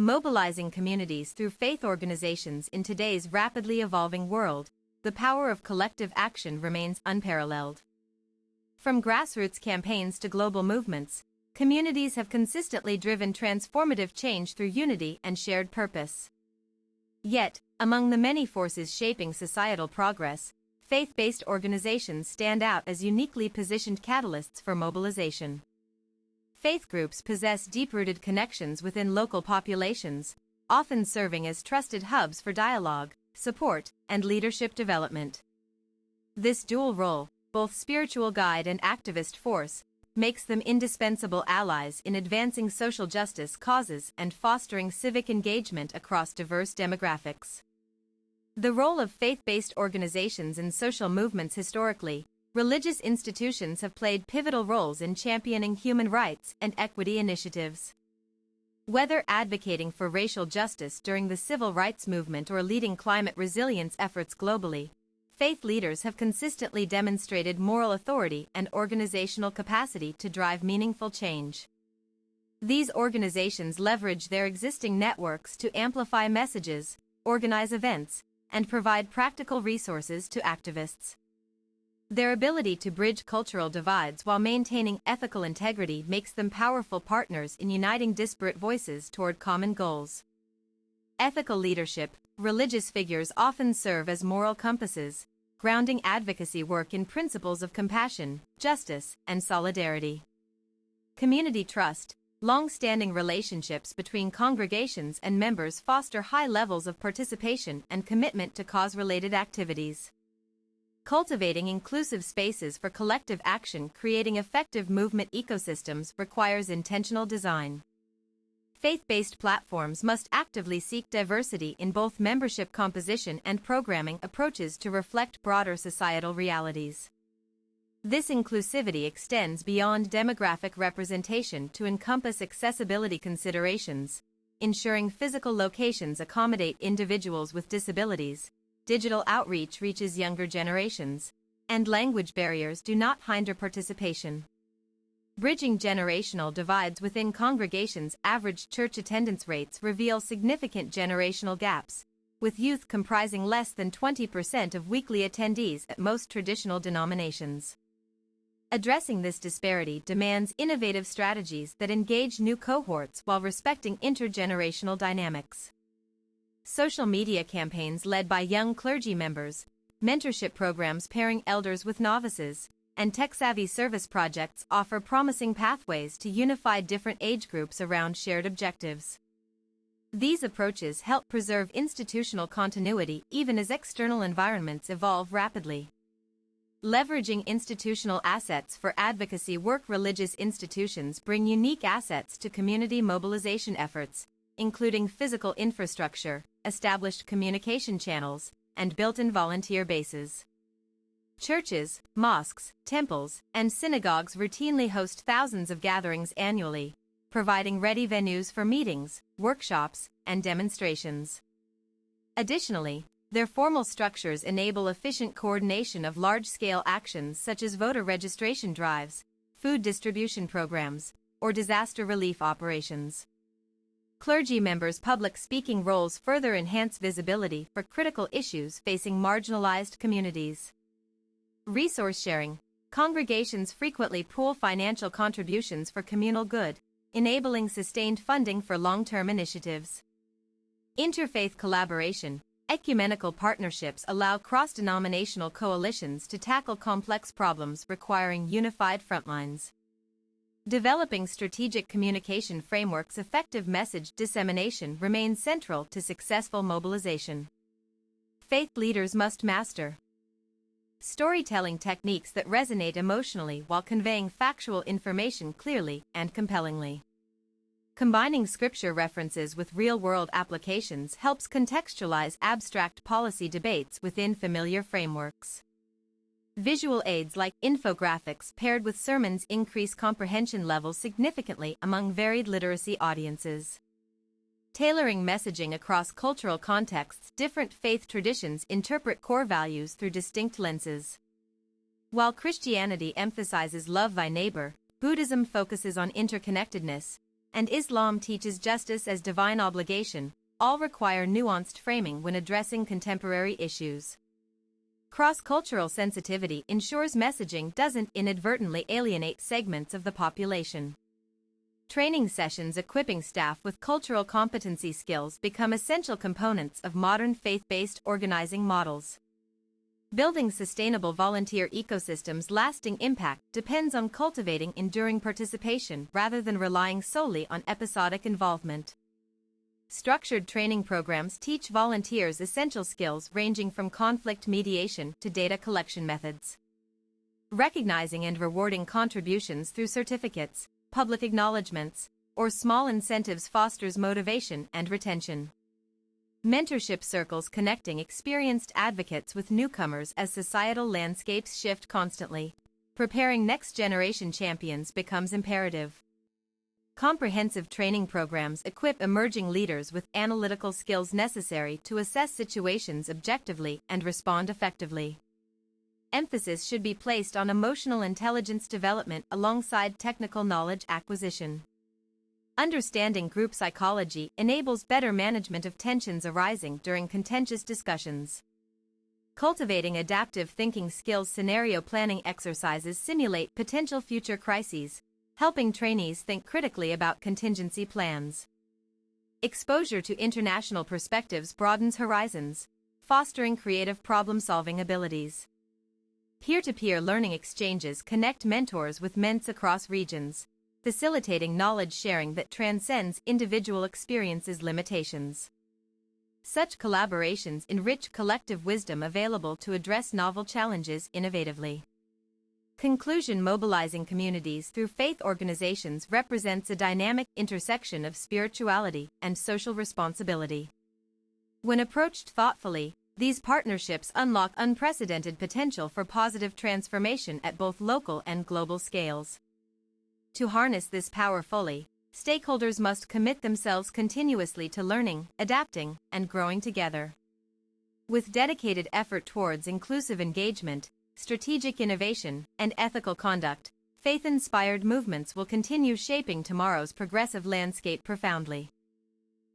Mobilizing communities through faith organizations in today's rapidly evolving world, the power of collective action remains unparalleled. From grassroots campaigns to global movements, communities have consistently driven transformative change through unity and shared purpose. Yet, among the many forces shaping societal progress, faith-based organizations stand out as uniquely positioned catalysts for mobilization. Faith groups possess deep-rooted connections within local populations, often serving as trusted hubs for dialogue, support, and leadership development. This dual role, both spiritual guide and activist force, makes them indispensable allies in advancing social justice causes and fostering civic engagement across diverse demographics. The role of faith-based organizations in social movements. Historically, religious institutions have played pivotal roles in championing human rights and equity initiatives. Whether advocating for racial justice during the civil rights movement or leading climate resilience efforts globally, faith leaders have consistently demonstrated moral authority and organizational capacity to drive meaningful change. These organizations leverage their existing networks to amplify messages, organize events, and provide practical resources to activists. Their ability to bridge cultural divides while maintaining ethical integrity makes them powerful partners in uniting disparate voices toward common goals. Ethical leadership. Religious figures often serve as moral compasses, grounding advocacy work in principles of compassion, justice, and solidarity. Community trust. Long-standing relationships between congregations and members foster high levels of participation and commitment to cause-related activities. Cultivating inclusive spaces for collective action. Creating effective movement ecosystems requires intentional design. Faith-based platforms must actively seek diversity in both membership composition and programming approaches to reflect broader societal realities. This inclusivity extends beyond demographic representation to encompass accessibility considerations, ensuring physical locations accommodate individuals with disabilities, digital outreach reaches younger generations, and language barriers do not hinder participation. Bridging generational divides within congregations. Average church attendance rates reveal significant generational gaps, with youth comprising less than 20% of weekly attendees at most traditional denominations. Addressing this disparity demands innovative strategies that engage new cohorts while respecting intergenerational dynamics. Social media campaigns led by young clergy members, mentorship programs pairing elders with novices, and tech-savvy service projects offer promising pathways to unify different age groups around shared objectives. These approaches help preserve institutional continuity even as external environments evolve rapidly. Leveraging institutional assets for advocacy work. Religious institutions bring unique assets to community mobilization efforts, including physical infrastructure, established communication channels, and built-in volunteer bases. Churches, mosques, temples, and synagogues routinely host thousands of gatherings annually, providing ready venues for meetings, workshops, and demonstrations. Additionally, their formal structures enable efficient coordination of large-scale actions such as voter registration drives, food distribution programs, or disaster relief operations. Clergy members' public speaking roles further enhance visibility for critical issues facing marginalized communities. Resource sharing. Congregations frequently pool financial contributions for communal good, enabling sustained funding for long-term initiatives. Interfaith collaboration. Ecumenical partnerships allow cross-denominational coalitions to tackle complex problems requiring unified frontlines. Developing strategic communication frameworks. Effective message dissemination remains central to successful mobilization. Faith leaders must master storytelling techniques that resonate emotionally while conveying factual information clearly and compellingly. Combining scripture references with real-world applications helps contextualize abstract policy debates within familiar frameworks. Visual aids like infographics paired with sermons increase comprehension levels significantly among varied literacy audiences. Tailoring messaging across cultural contexts. Different faith traditions interpret core values through distinct lenses. While Christianity emphasizes love thy neighbor, Buddhism focuses on interconnectedness, and Islam teaches justice as divine obligation, all require nuanced framing when addressing contemporary issues. Cross-cultural sensitivity ensures messaging doesn't inadvertently alienate segments of the population. Training sessions equipping staff with cultural competency skills become essential components of modern faith-based organizing models. Building sustainable volunteer ecosystems' lasting impact depends on cultivating enduring participation rather than relying solely on episodic involvement. Structured training programs teach volunteers essential skills ranging from conflict mediation to data collection methods. Recognizing and rewarding contributions through certificates, public acknowledgments, or small incentives fosters motivation and retention. Mentorship circles connecting experienced advocates with newcomers as societal landscapes shift constantly. Preparing next-generation champions becomes imperative. Comprehensive training programs equip emerging leaders with analytical skills necessary to assess situations objectively and respond effectively. Emphasis should be placed on emotional intelligence development alongside technical knowledge acquisition. Understanding group psychology enables better management of tensions arising during contentious discussions. Cultivating adaptive thinking skills. Scenario planning exercises simulate potential future crises, helping trainees think critically about contingency plans. Exposure to international perspectives broadens horizons, fostering creative problem-solving abilities. Peer-to-peer learning exchanges connect mentors with ments across regions, facilitating knowledge sharing that transcends individual experiences' limitations. Such collaborations enrich collective wisdom available to address novel challenges innovatively. Conclusion: mobilizing communities through faith organizations represents a dynamic intersection of spirituality and social responsibility. When approached thoughtfully, these partnerships unlock unprecedented potential for positive transformation at both local and global scales. To harness this power fully, stakeholders must commit themselves continuously to learning, adapting, and growing together. With dedicated effort towards inclusive engagement, strategic innovation, and ethical conduct, faith-inspired movements will continue shaping tomorrow's progressive landscape profoundly.